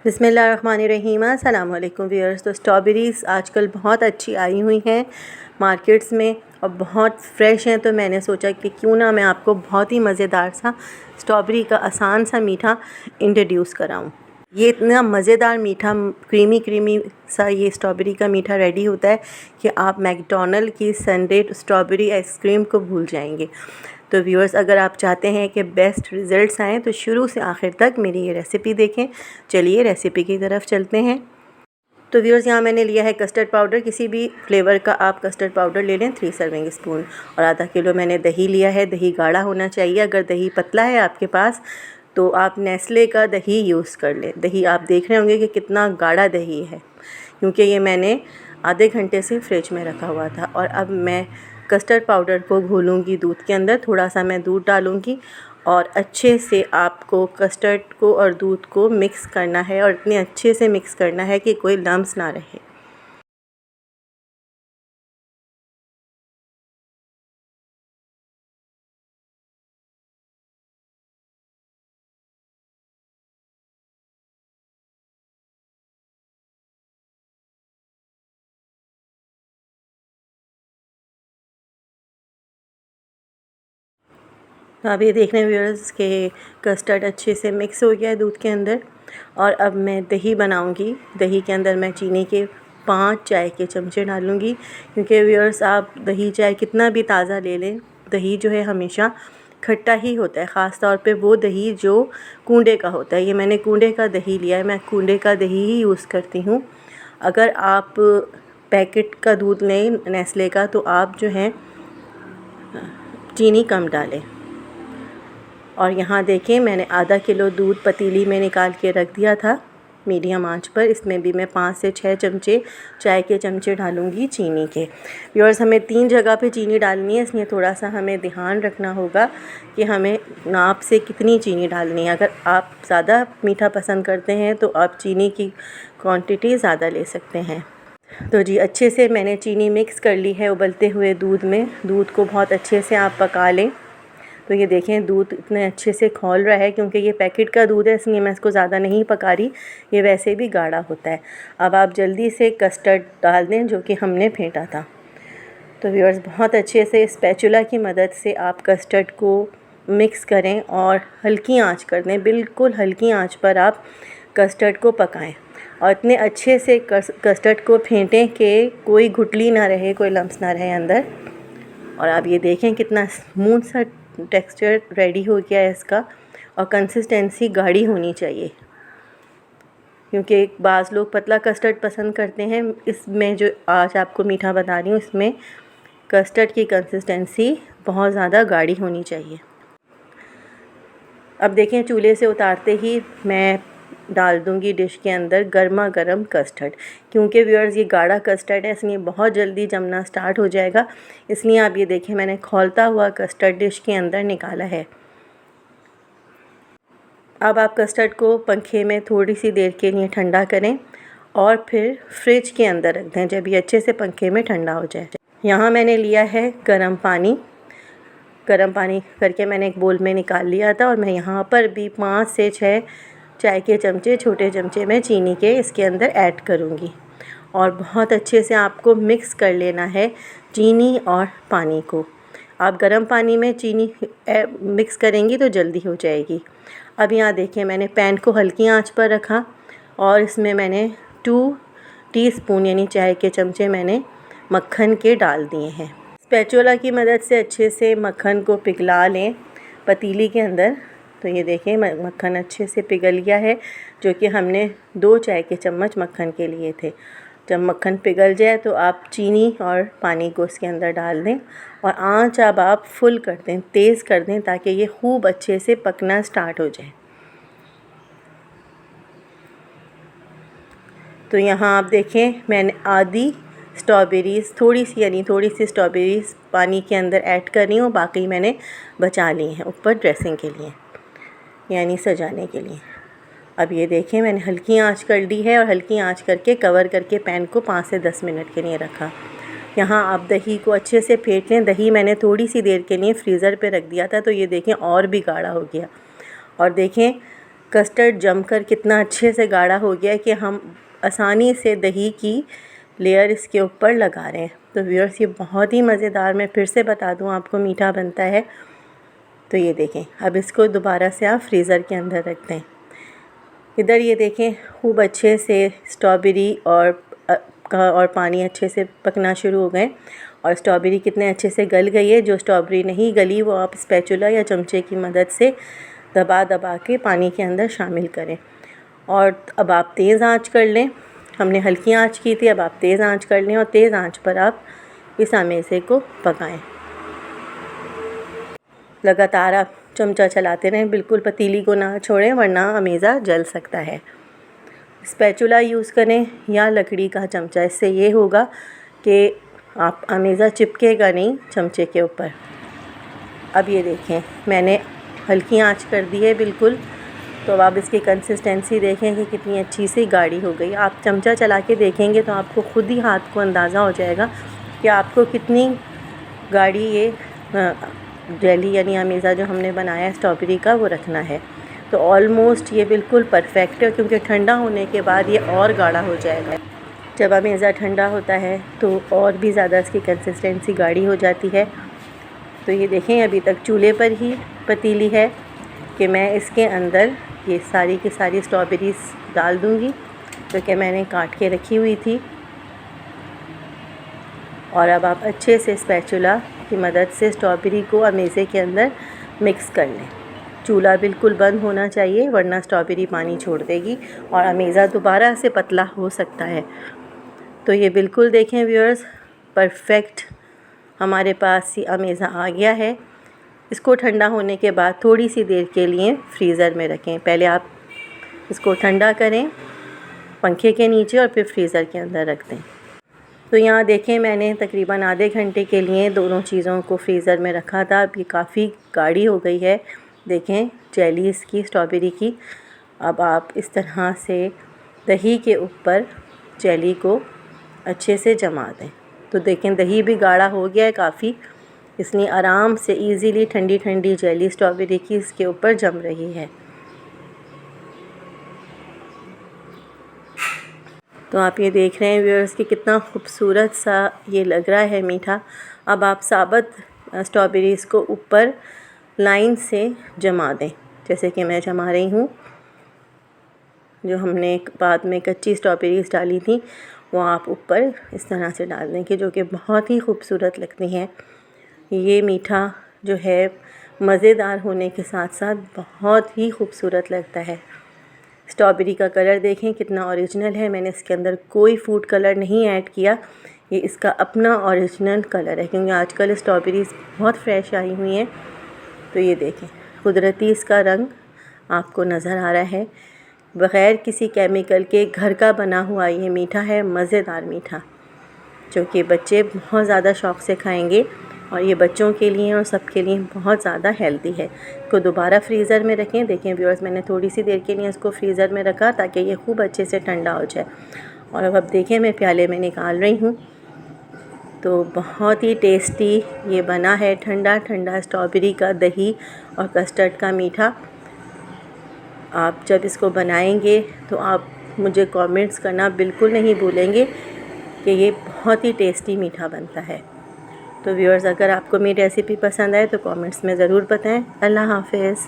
बिस्मिल्लाहिर्रहमानिर्रहीम। अस्सलाम वालेकुम व्यूअर्स। तो स्ट्रॉबेरीज़ आजकल बहुत अच्छी आई हुई हैं मार्केट्स में और बहुत फ्रेश हैं, तो मैंने सोचा कि क्यों ना मैं आपको बहुत ही मज़ेदार सा स्ट्रॉबेरी का आसान सा मीठा इंट्रोड्यूस कराऊं। ये इतना मज़ेदार मीठा क्रीमी क्रीमी सा ये स्ट्रॉबेरी का मीठा रेडी होता है कि आप मैकडॉनल्ड की संडे स्ट्रॉबेरी आइसक्रीम को भूल जाएंगे। तो व्यूअर्स, अगर आप चाहते हैं कि बेस्ट रिज़ल्ट्स आएँ तो शुरू से आखिर तक मेरी ये रेसिपी देखें। चलिए रेसिपी की तरफ चलते हैं। तो व्यूअर्स, यहाँ मैंने लिया है कस्टर्ड पाउडर। किसी भी फ्लेवर का आप कस्टर्ड पाउडर ले लें, 3 सर्विंग स्पून। और आधा किलो मैंने दही लिया है। दही गाढ़ा होना चाहिए। अगर दही पतला है आपके पास तो आप नेस्ले का दही यूज़ कर लें। दही आप देख रहे होंगे कि कितना गाढ़ा दही है, क्योंकि ये मैंने आधे घंटे से फ्रिज में रखा हुआ था। और अब मैं कस्टर्ड पाउडर को घोलूँगी दूध के अंदर। थोड़ा सा मैं दूध डालूँगी और अच्छे से आपको कस्टर्ड को और दूध को मिक्स करना है, और इतने अच्छे से मिक्स करना है कि कोई लम्स ना रहे। तो आप ये देख रहे हैं व्यूअर्स कि कस्टर्ड अच्छे से मिक्स हो गया है दूध के अंदर। और अब मैं दही बनाऊंगी। दही के अंदर मैं चीनी के 5 चाय के चमचे डालूंगी, क्योंकि व्यूअर्स आप दही चाहे कितना भी ताज़ा ले लें, दही जो है हमेशा खट्टा ही होता है। ख़ास तौर पे वो दही जो कूंडे का होता है। ये मैंने कूंडे का दही लिया है। मैं कूंडे का दही ही यूज़ करती हूँ। अगर आप पैकेट का दूध लें नेस्ले का, तो आप जो है चीनी कम डालें। और यहाँ देखें, मैंने आधा किलो दूध पतीली में निकाल के रख दिया था मीडियम आंच पर। इसमें भी मैं 5 से 6 चमचे चाय के चमचे डालूँगी चीनी के। व्यूअर्स, हमें 3 जगह पे चीनी डालनी है, इसलिए थोड़ा सा हमें ध्यान रखना होगा कि हमें नाप से कितनी चीनी डालनी है। अगर आप ज़्यादा मीठा पसंद करते हैं तो आप चीनी की क्वांटिटी ज़्यादा ले सकते हैं। तो जी, अच्छे से मैंने चीनी मिक्स कर ली है उबलते हुए दूध में। दूध को बहुत अच्छे से आप पका लें। तो ये देखें, दूध इतने अच्छे से खौल रहा है, क्योंकि ये पैकेट का दूध है, इसलिए मैं इसको ज़्यादा नहीं पका रही। ये वैसे भी गाढ़ा होता है। अब आप जल्दी से कस्टर्ड डाल दें जो कि हमने फेंटा था। तो व्यूअर्स, बहुत अच्छे से स्पैचुला की मदद से आप कस्टर्ड को मिक्स करें और हल्की आंच कर दें। बिल्कुल हल्की आंच पर आप कस्टर्ड को पकाएं और इतने अच्छे से कस्टर्ड को फेंटें कि कोई गुठली ना रहे, कोई लम्स ना रहे अंदर। और आप ये देखें कितना स्मूथ सा टेक्सचर रेडी हो गया है इसका। और कंसिस्टेंसी गाढ़ी होनी चाहिए, क्योंकि बाज़ लोग पतला कस्टर्ड पसंद करते हैं। इसमें जो आज आपको मीठा बता रही हूँ, इसमें कस्टर्ड की कंसिस्टेंसी बहुत ज़्यादा गाढ़ी होनी चाहिए। अब देखें, चूल्हे से उतारते ही मैं डाल दूंगी डिश के अंदर गर्मा गर्म कस्टर्ड। क्योंकि व्यूअर्स, ये गाढ़ा कस्टर्ड है, इसलिए बहुत जल्दी जमना स्टार्ट हो जाएगा। इसलिए आप ये देखें, मैंने खौलता हुआ कस्टर्ड डिश के अंदर निकाला है। अब आप कस्टर्ड को पंखे में थोड़ी सी देर के लिए ठंडा करें और फिर फ्रिज के अंदर रख दें जब ये अच्छे से पंखे में ठंडा हो जाए। यहाँ मैंने लिया है गर्म पानी। गर्म पानी करके मैंने एक बोल में निकाल लिया था, और मैं यहाँ पर भी 5 से 6 चाय के चमचे, छोटे चमचे में चीनी के इसके अंदर ऐड करूँगी। और बहुत अच्छे से आपको मिक्स कर लेना है चीनी और पानी को। आप गर्म पानी में चीनी मिक्स करेंगी तो जल्दी हो जाएगी। अब यहाँ देखिए, मैंने पैन को हल्की आंच पर रखा और इसमें मैंने 2 टीस्पून यानी चाय के चमचे मैंने मक्खन के डाल दिए हैं। स्पैचुला की मदद से अच्छे से मक्खन को पिघला लें पतीली के अंदर। तो ये देखें, मक्खन अच्छे से पिघल गया है, जो कि हमने 2 चाय के चम्मच मक्खन के लिए थे। जब मक्खन पिघल जाए तो आप चीनी और पानी को इसके अंदर डाल दें और आंच अब आप फुल कर दें, तेज़ कर दें, ताकि ये खूब अच्छे से पकना स्टार्ट हो जाए। तो यहाँ आप देखें, मैंने आधी स्ट्रॉबेरीज़ थोड़ी सी स्ट्रॉबेरीज़ पानी के अंदर ऐड कर रही हूँ। बाकी मैंने बचा ली हैं ऊपर ड्रेसिंग के लिए, यानी सजाने के लिए। अब ये देखें, मैंने हल्की आंच कर दी है और हल्की आंच करके कवर करके पैन को 5 से 10 मिनट के लिए रखा। यहाँ आप दही को अच्छे से फेंट लें। दही मैंने थोड़ी सी देर के लिए फ्रीज़र पे रख दिया था, तो ये देखें और भी गाढ़ा हो गया। और देखें, कस्टर्ड जमकर कितना अच्छे से गाढ़ा हो गया है कि हम आसानी से दही की लेयर इसके ऊपर लगा रहे हैं। तो व्यूअर्स ये बहुत ही मज़ेदार, मैं फिर से बता दूं आपको, मीठा बनता है। तो ये देखें, अब इसको दोबारा से आप फ्रीज़र के अंदर रख दें। इधर ये देखें खूब अच्छे से स्ट्रॉबेरी और पानी अच्छे से पकना शुरू हो गए और स्ट्रॉबेरी कितने अच्छे से गल गई है। जो स्ट्रॉबेरी नहीं गली वो आप स्पैचुला या चमचे की मदद से दबा दबा के पानी के अंदर शामिल करें। और अब आप तेज़ आंच कर लें, हमने हल्की आंच की थी, अब आप तेज़ आंच कर लें और तेज़ आंच पर आप इस अमेज़े को पकाएं। लगातार आप चमचा चलाते रहें, बिल्कुल पतीली को ना छोड़ें वरना अमेज़ा जल सकता है। स्पैचुला यूज़ करें या लकड़ी का चमचा, इससे ये होगा कि आप अमेज़ा चिपकेगा नहीं चमचे के ऊपर। अब ये देखें मैंने हल्की आंच कर दी है बिल्कुल। तो अब आप इसकी कंसिस्टेंसी देखें कि कितनी अच्छी सी गाढ़ी हो गई। आप चमचा चला के देखेंगे तो आपको ख़ुद ही हाथ को अंदाज़ा हो जाएगा कि आपको कितनी गाढ़ी ये जेली यानी अमेज़ा जो हमने बनाया है स्ट्रॉबेरी का वो रखना है। तो ऑलमोस्ट ये बिल्कुल परफेक्ट है, क्योंकि ठंडा होने के बाद ये और गाढ़ा हो जाएगा। जब अमेज़ा ठंडा होता है तो और भी ज़्यादा इसकी कंसिस्टेंसी गाढ़ी हो जाती है। तो ये देखें अभी तक चूल्हे पर ही पतीली है कि मैं इसके अंदर ये सारी की सारी स्ट्रॉबेरीज़ डाल दूँगी जो कि मैंने काट के रखी हुई थी। और अब आप अच्छे से स्पैचुला की मदद से स्ट्रॉबेरी को अमेज़े के अंदर मिक्स कर लें। चूल्हा बिल्कुल बंद होना चाहिए वरना स्ट्रॉबेरी पानी छोड़ देगी और अमेज़ा दोबारा से पतला हो सकता है। तो ये बिल्कुल देखें व्यूअर्स, परफेक्ट हमारे पास ये अमेज़ा आ गया है। इसको ठंडा होने के बाद थोड़ी सी देर के लिए फ्रीज़र में रखें। पहले आप इसको ठंडा करें पंखे के नीचे और फिर फ्रीज़र के अंदर रख दें। तो यहाँ देखें मैंने तकरीबन आधे घंटे के लिए दोनों चीज़ों को फ्रीज़र में रखा था। अब ये काफ़ी गाढ़ी हो गई है, देखें जेली इसकी स्ट्रॉबेरी की। अब आप इस तरह से दही के ऊपर जेली को अच्छे से जमा दें। तो देखें दही भी गाढ़ा हो गया है काफ़ी, इसलिए आराम से इजीली ठंडी ठंडी जेली स्ट्रॉबेरी की इसके ऊपर जम रही है। तो आप ये देख रहे हैं व्यूअर्स कि कितना खूबसूरत सा ये लग रहा है मीठा। अब आप साबुत स्ट्रॉबेरीज़ को ऊपर लाइन से जमा दें, जैसे कि मैं जमा रही हूँ। जो हमने बाद में कच्ची स्ट्रॉबेरीज़ डाली थी वो आप ऊपर इस तरह से डाल दें कि जो कि बहुत ही खूबसूरत लगती हैं। ये मीठा जो है मज़ेदार होने के साथ साथ बहुत ही खूबसूरत लगता है। स्ट्रॉबेरी का कलर देखें कितना ओरिजिनल है, मैंने इसके अंदर कोई फूड कलर नहीं ऐड किया, ये इसका अपना ओरिजिनल कलर है, क्योंकि आजकल स्ट्रॉबेरीज़ बहुत फ्रेश आई हुई हैं। तो ये देखें कुदरती इसका रंग आपको नज़र आ रहा है, बग़ैर किसी केमिकल के घर का बना हुआ ये मीठा है, मज़ेदार मीठा, जो कि बच्चे बहुत ज़्यादा शौक़ से खाएंगे और ये बच्चों के लिए और सबके लिए बहुत ज़्यादा हेल्दी है। इसको दोबारा फ्रीज़र में रखें। देखें व्यूअर्स मैंने थोड़ी सी देर के लिए इसको फ्रीज़र में रखा ताकि ये खूब अच्छे से ठंडा हो जाए। और अब देखें मैं प्याले में निकाल रही हूँ। तो बहुत ही टेस्टी ये बना है, ठंडा ठंडा स्ट्रॉबेरी का दही और कस्टर्ड का मीठा। आप जब इसको बनाएंगे तो आप मुझे कमेंट्स करना बिल्कुल नहीं भूलेंगे कि ये बहुत ही टेस्टी मीठा बनता है। तो व्यूअर्स अगर आपको मेरी रेसिपी पसंद आए तो कमेंट्स में ज़रूर बताएं। अल्लाह हाफ़िज़।